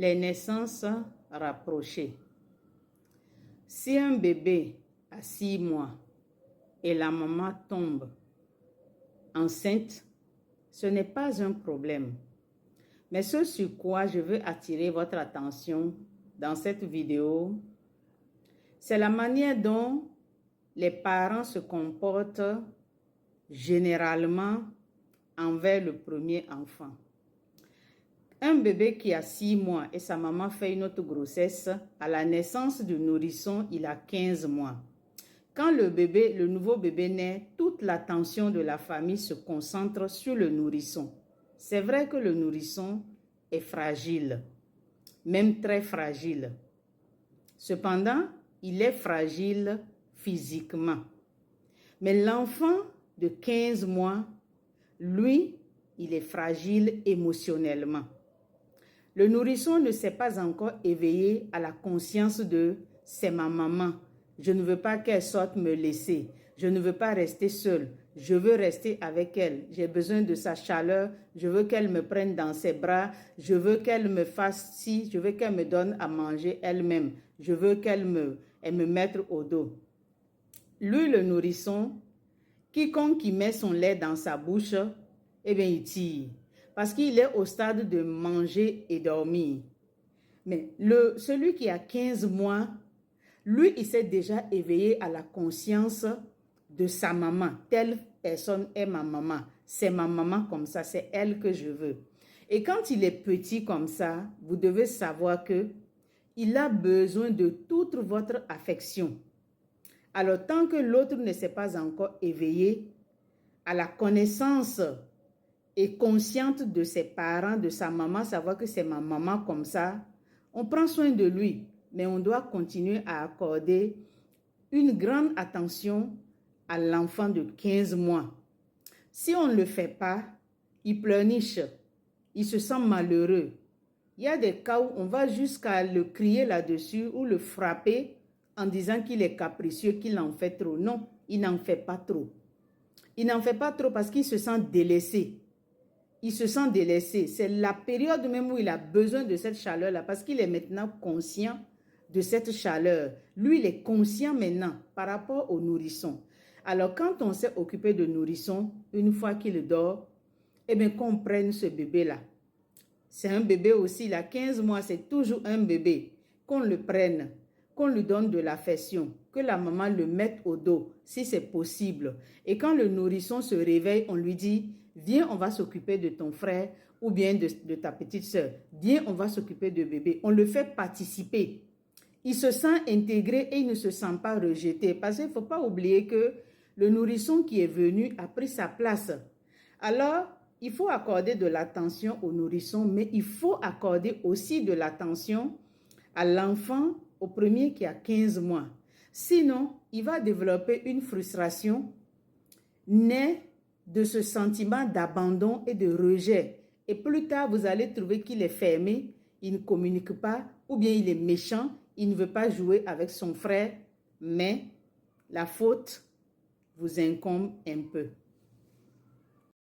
Les naissances rapprochées. Si un bébé a 6 mois et la maman tombe enceinte, ce n'est pas un problème. Mais ce sur quoi je veux attirer votre attention dans cette vidéo, c'est la manière dont les parents se comportent généralement envers le premier enfant. Un bébé qui a 6 mois et sa maman fait une autre grossesse, à la naissance du nourrisson, il a 15 mois. Quand le nouveau bébé naît, toute l'attention de la famille se concentre sur le nourrisson. C'est vrai que le nourrisson est fragile, même très fragile. Cependant, il est fragile physiquement. Mais l'enfant de 15 mois, lui, il est fragile émotionnellement. Le nourrisson ne s'est pas encore éveillé à la conscience de « c'est ma maman, je ne veux pas qu'elle sorte me laisser, je ne veux pas rester seule, je veux rester avec elle, j'ai besoin de sa chaleur, je veux qu'elle me prenne dans ses bras, je veux qu'elle me fasse ci, je veux qu'elle me donne à manger elle-même, je veux qu'elle me mette au dos. » Lui, le nourrisson, quiconque qui met son lait dans sa bouche, eh bien, il tire. Parce qu'il est au stade de manger et dormir. Mais celui qui a 15 mois, lui, il s'est déjà éveillé à la conscience de sa maman. Telle personne est ma maman. C'est ma maman comme ça, c'est elle que je veux. Et quand il est petit comme ça, vous devez savoir que il a besoin de toute votre affection. Alors, tant que l'autre ne s'est pas encore éveillé à la connaissance et consciente de ses parents, de sa maman, savoir que c'est ma maman comme ça, on prend soin de lui, mais on doit continuer à accorder une grande attention à l'enfant de 15 mois. Si on ne le fait pas, il pleurniche, il se sent malheureux. Il y a des cas où on va jusqu'à le crier là-dessus ou le frapper en disant qu'il est capricieux, qu'il en fait trop. Non, il n'en fait pas trop. Il n'en fait pas trop parce qu'il se sent délaissé. Il se sent délaissé. C'est la période même où il a besoin de cette chaleur-là parce qu'il est maintenant conscient de cette chaleur. Lui, il est conscient maintenant par rapport au nourrisson. Alors, quand on s'est occupé de nourrisson, une fois qu'il dort, eh bien, qu'on prenne ce bébé-là. C'est un bébé aussi, il a 15 mois, c'est toujours un bébé. Qu'on le prenne, qu'on lui donne de l'affection, que la maman le mette au dos, si c'est possible. Et quand le nourrisson se réveille, on lui dit, viens, on va s'occuper de ton frère ou bien de ta petite soeur. Viens, on va s'occuper de bébé. On le fait participer. Il se sent intégré et il ne se sent pas rejeté. Parce qu'il ne faut pas oublier que le nourrisson qui est venu a pris sa place. Alors, il faut accorder de l'attention au nourrisson, mais il faut accorder aussi de l'attention à l'enfant, au premier qui a 15 mois. Sinon, il va développer une frustration née de ce sentiment d'abandon et de rejet. Et plus tard, vous allez trouver qu'il est fermé, il ne communique pas, ou bien il est méchant, il ne veut pas jouer avec son frère, mais la faute vous incombe un peu.